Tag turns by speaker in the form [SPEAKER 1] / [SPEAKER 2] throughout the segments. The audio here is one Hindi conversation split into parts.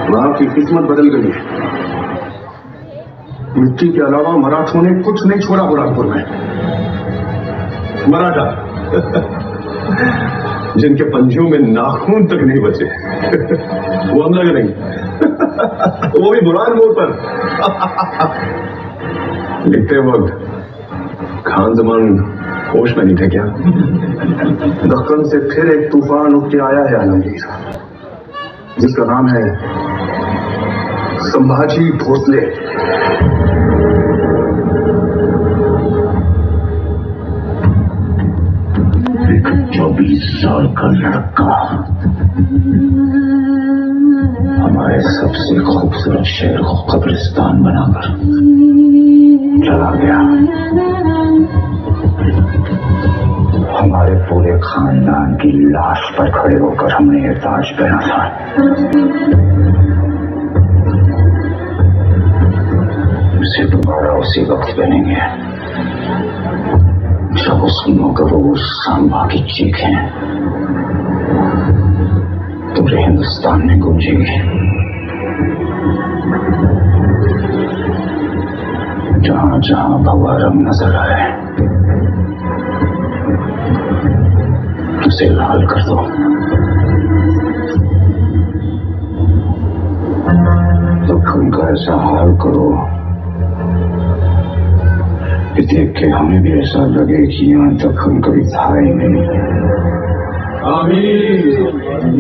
[SPEAKER 1] वहां की किस्मत बदल गई है। मिट्टी के अलावा मराठों ने कुछ नहीं छोड़ा बुरहानपुर में। मराठा जिनके पंजों में नाखून तक नहीं बचे वो हमला करेंगे वो भी बुरहानपुर पर। लिखते वक्त खान जमान होश में नहीं थे क्या? दक्कन से फिर एक तूफान उठ के आया है आलमगीर, जिसका नाम है संभाजी भोसले।
[SPEAKER 2] एक 24 साल का लड़का हमारे सबसे खूबसूरत शहर को कब्रिस्तान बनाकर चला गया। हमारे पूरे खानदान की लाश पर खड़े होकर हमने ये ताज पहना था। उसे दोबारा उसी वक्त पहनेंगे जब उस मगरू सांबा की चीखें पूरे हिंदुस्तान में गूंजेंगी। जहां जहां भगवा रंग नजर आए उसे लाल कर दो। दक्कन का ऐसा हाल करो कि देख के हमें भी ऐसा लगे कि यहाँ दक्कन कभी था ही नहीं।
[SPEAKER 1] आमीन।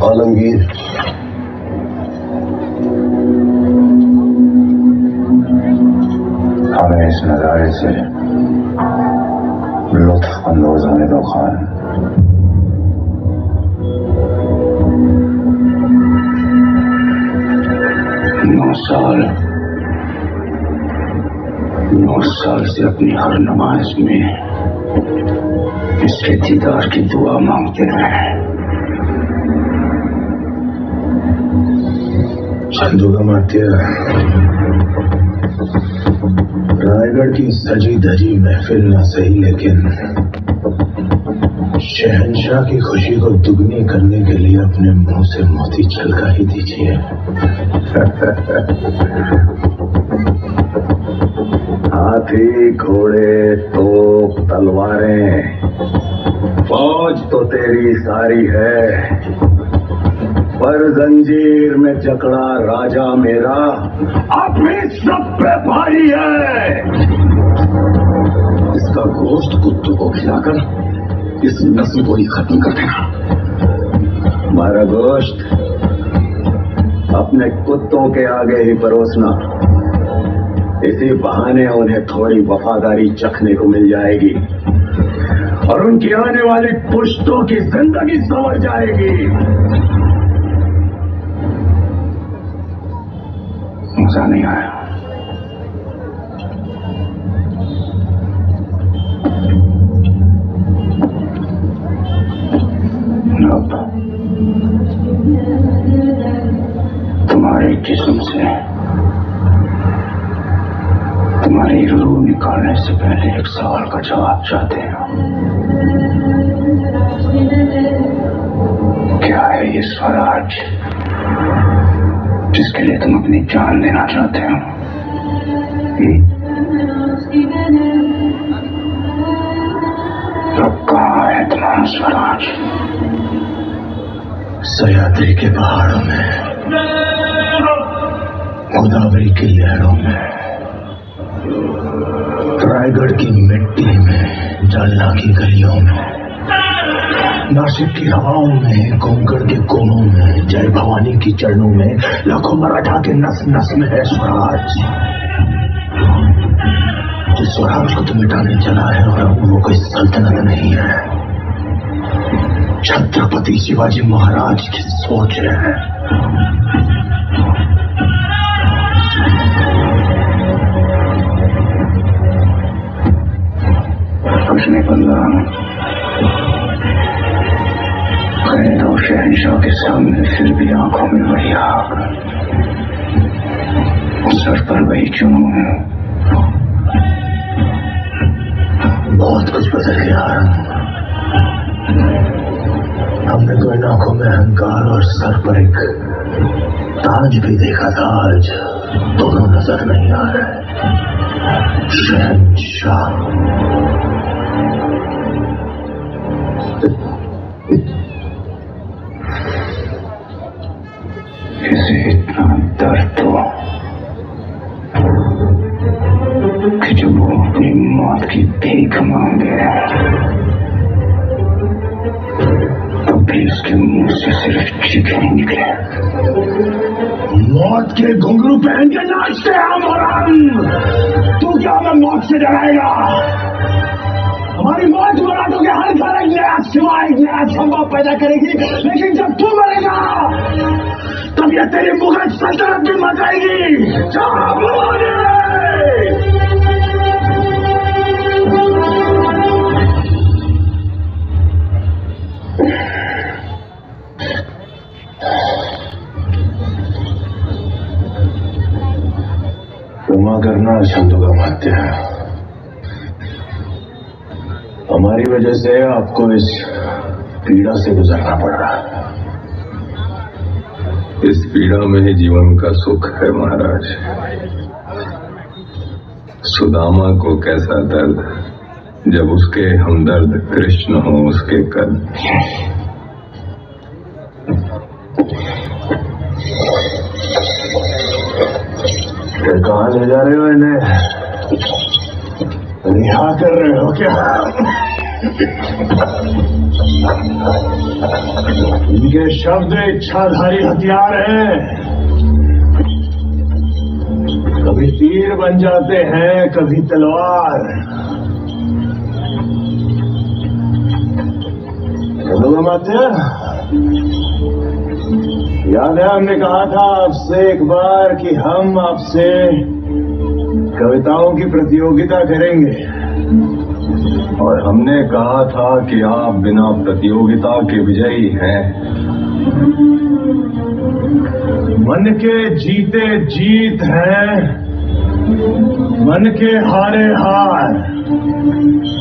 [SPEAKER 1] आलमगीर,
[SPEAKER 2] हमें इस नजारे से लुत्फ अंदोज होने दो खान। नौ साल से अपनी हर नमाज में इसके दीदार की दुआ मांगते रहे।
[SPEAKER 1] चंदुगमात्य, रायगढ़ की सजी धजी महफिल न सही, लेकिन शहंशाह की खुशी को दुगनी करने के लिए अपने मुंह से मोती छलका ही दीजिए। हाथी, घोड़े, तोप, तलवारें, फौज तो तेरी सारी है, पर जंजीर में जकड़ा राजा मेरा अपने सब पे भारी है। इसका गोश्त कुत्तों को खिलाकर इस नस्ल को ही खत्म कर देना। हमारा गोश्त अपने कुत्तों के आगे ही परोसना, इसी बहाने उन्हें थोड़ी वफादारी चखने को मिल जाएगी और उनकी आने वाली पुश्तों की जिंदगी संवर जाएगी।
[SPEAKER 2] मजा नहीं आया। निकालने से पहले एक सवाल का जवाब चाहते हैं। क्या है ये स्वराज जिसके लिए तुम अपनी जान देना चाहते हो? तो कहाँ है तुम्हारा स्वराज?
[SPEAKER 1] सह्याद्री के पहाड़ों में, गोदावरी की लहरों में, रायगढ़ की मिट्टी में, जालना की गलियों में, नासिक की हवाओं में, कोंकण के कोनों में, जय भवानी की चरणों में, लाखों मराठा के नस नस में है स्वराज। जिस स्वराज को तुम मिटाने चला है और वो कोई सल्तनत नहीं है, छत्रपति शिवाजी महाराज की सोच है।
[SPEAKER 2] कुछ नहीं बदला। कैद और शहंशाह के सामने फिर भी आंखों में वही आग, सर पर वही जुनून।
[SPEAKER 1] बहुत कुछ बदल गया। हमने तो इन आंखों में अहंकार और सर पर एक ताज भी देखा था, आज दोनों नजर नहीं आ रहे। शहंशाह
[SPEAKER 2] इसे इतना दर्द हो कि जब वो अपनी मौत की भीख मांगे तो भी उसके मुंह से सिर्फ चीखें ही निकले।
[SPEAKER 1] मौत के घुंघरू पहन के नाचते हैं हम, और तू क्या हमें मौत से डराएगा? हमारी मौत मराठों के हर घर एक नया सिवा, एक नया संभव पैदा करेगी, लेकिन जब तू मरेगा तब ये तेरी मुगल सल्तनत भी मर जाएगी। क्षमा करना छंदू का मध्य है। हमारी वजह से आपको इस पीड़ा से गुजरना पड़ रहा है।
[SPEAKER 3] इस पीड़ा में ही जीवन का सुख है महाराज। सुदामा को कैसा दर्द जब उसके हमदर्द कृष्ण हो उसके कद।
[SPEAKER 1] कहाँ ले जा रहे हो इन्हें? रिहा कर रहे हो क्या? इनके शब्द इच्छाधारी हथियार हैं, कभी तीर बन जाते हैं, कभी तलवार। माध्य, याद है हमने कहा था आपसे एक बार कि हम आपसे कविताओं की प्रतियोगिता करेंगे,
[SPEAKER 3] और हमने कहा था कि आप बिना प्रतियोगिता के विजयी हैं।
[SPEAKER 1] मन के जीते जीत है, मन के हारे हार।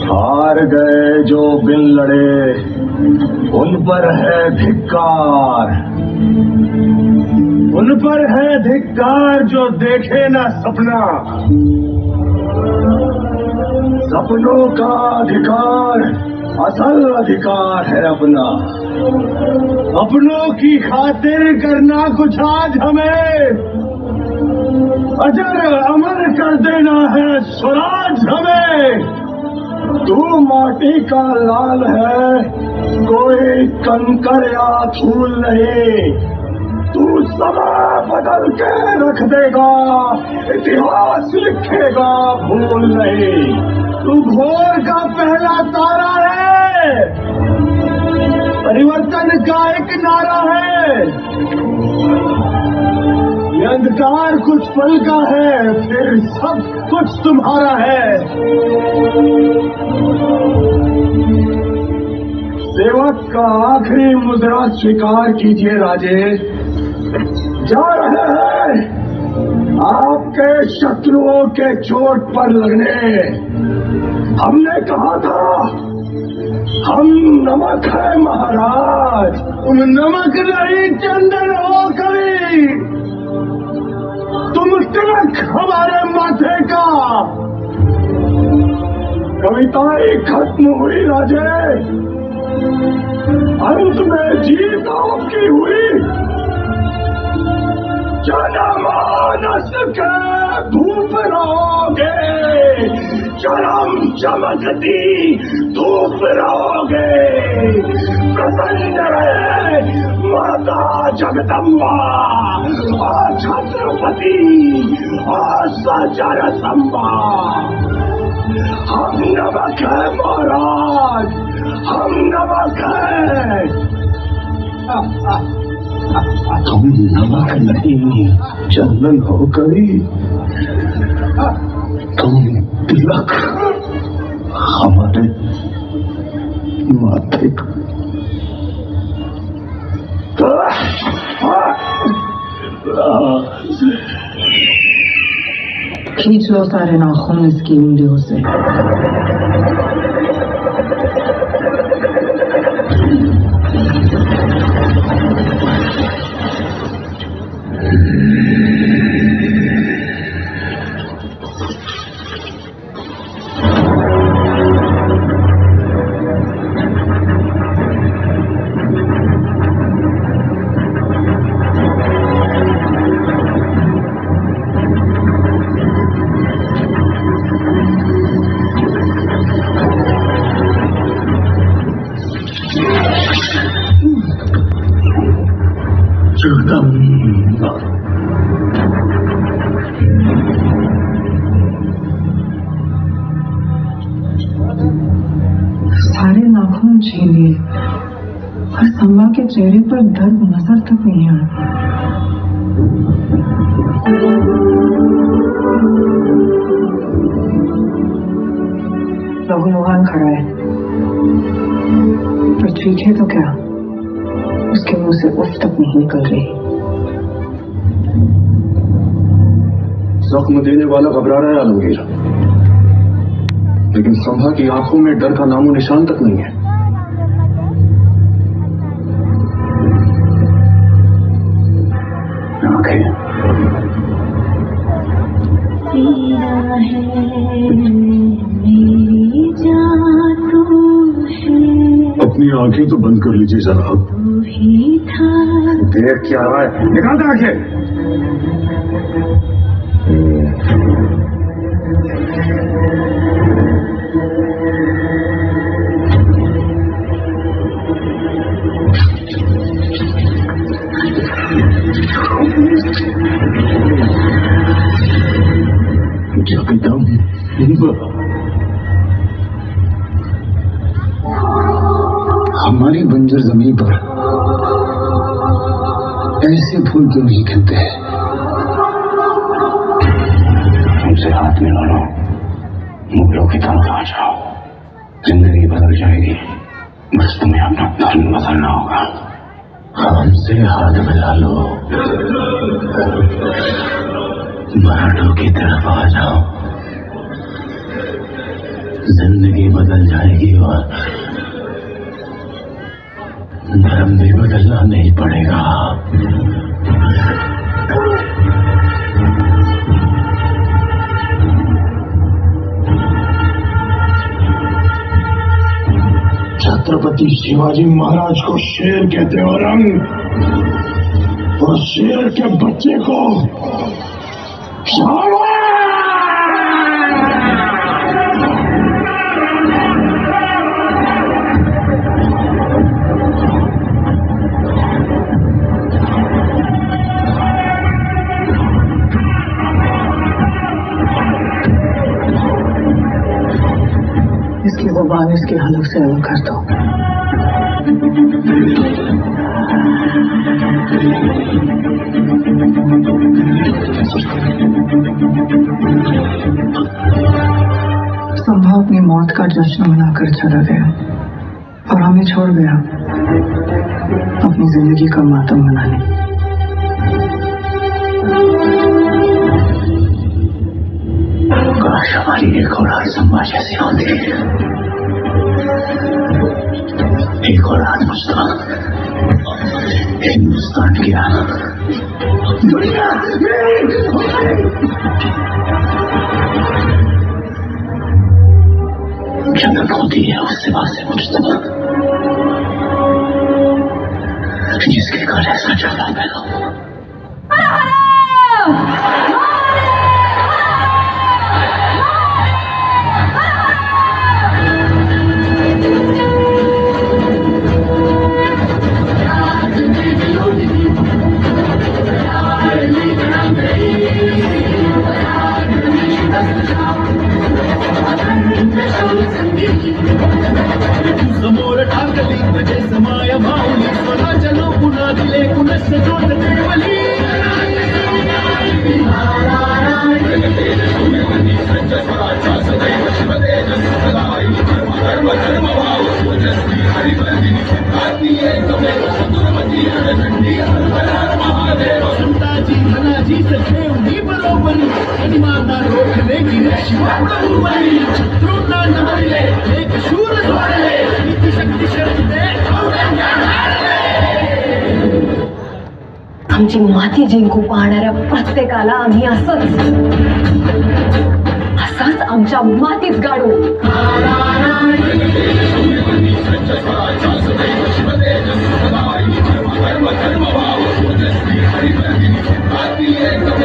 [SPEAKER 1] हार गए जो बिन लड़े उन पर है धिक्कार, उन पर है धिक्कार जो देखे ना सपना। सपनों का अधिकार असल अधिकार है अपना, अपनों की खातिर करना कुछ आज हमें, अजर अमर कर देना है स्वराज हमें। तू माटी का लाल है, कोई कंकर या धूल नहीं। तू समय बदल के रख देगा, इतिहास लिखेगा भूल नहीं। तू भोर का पहला तारा है, परिवर्तन का एक नारा है। ये अंधकार कुछ पल का है, फिर सब कुछ तुम्हारा है। सेवक का आखिरी मुद्रा स्वीकार कीजिए राजे। जा रहे हैं आपके शत्रुओं के चोट पर लगने हमने कहा था हम नमक है महाराज। तुम नमक नहीं चंदन हो कभी, तुम तिलक हमारे माथे का। कविताएं खत्म हुई राजे, अंत में जीत आपकी हुई। जनमानस के धूप रहोगे, चरम चमकती धूप रहोगे। प्रसन्न रहे माता जगदम्बा और छत्रपति और सचर संबा। हम नमक है महाराज, हम नमक है। तुम नमक नहीं चंदन हो कभी, तुम तिलक हमारे माथे का।
[SPEAKER 4] खींच लो सारे नाखून इसकी उंगलियों से। सारे नाखून छीन लिए और संबा के चेहरे पर दर्द नजर तक नहीं आया। लहूलुहान खड़ा है, पर ठीक है तो क्या, उसके मुंह से उफ तक नहीं निकल रही।
[SPEAKER 1] जख्म देने वाला घबरा रहा है आलमगीर, लेकिन संभा की आंखों में डर का नामो निशान तक नहीं है। अपनी आंखें तो बंद कर लीजिए जनाब। देख क्या रहा है, निकाल दे आंखें। जगदम हमारी बंजर जमीन पर ऐसे फूल क्यों नहीं खिलते हैं? हमसे हाथ मिला लो, मुगलों की तरफ आ जाओ, जिंदगी बदल जाएगी। बस तुम्हें अपना धर्म बदलना होगा। हमसे हाथ मिला लो, मराठों की तरफ आ जाओ, जिंदगी बदल जाएगी और धर्म भी बदलना नहीं पड़ेगा। छत्रपति शिवाजी महाराज को शेर कहते हैं औरंग, और शेर के बच्चे को
[SPEAKER 4] इसकी जुबान इसके हलक से अलग कर दो। संभा अपनी मौत का जश्न मनाकर चला गया और हमें छोड़ गया अपनी जिंदगी का मातम मनाने।
[SPEAKER 2] काश हमारी एक औलाद सम्मा जैसी होती, एक औलाद हिंदुस्तान की आना दुनिया जन्नत होती है उस सिवा से मुझतबा जिसके घर ऐसा चला पैदा हो।
[SPEAKER 5] समोर ठाकली म्हणजे समाय माऊली स्वराजनो पुन्हा दिले कुणस जोत देवली संताजी धनाजी सखेवली बरोबरी आणि माता रोखले की शिवा प्रभुवरी शत्रूंना नमविले एक शूर सोडले किती शक्ती शरते
[SPEAKER 6] आमची माती जिंकू पाहणाऱ्या प्रत्येकाला आम्ही असंच आमच्या मातीत गाडू.
[SPEAKER 5] धर्म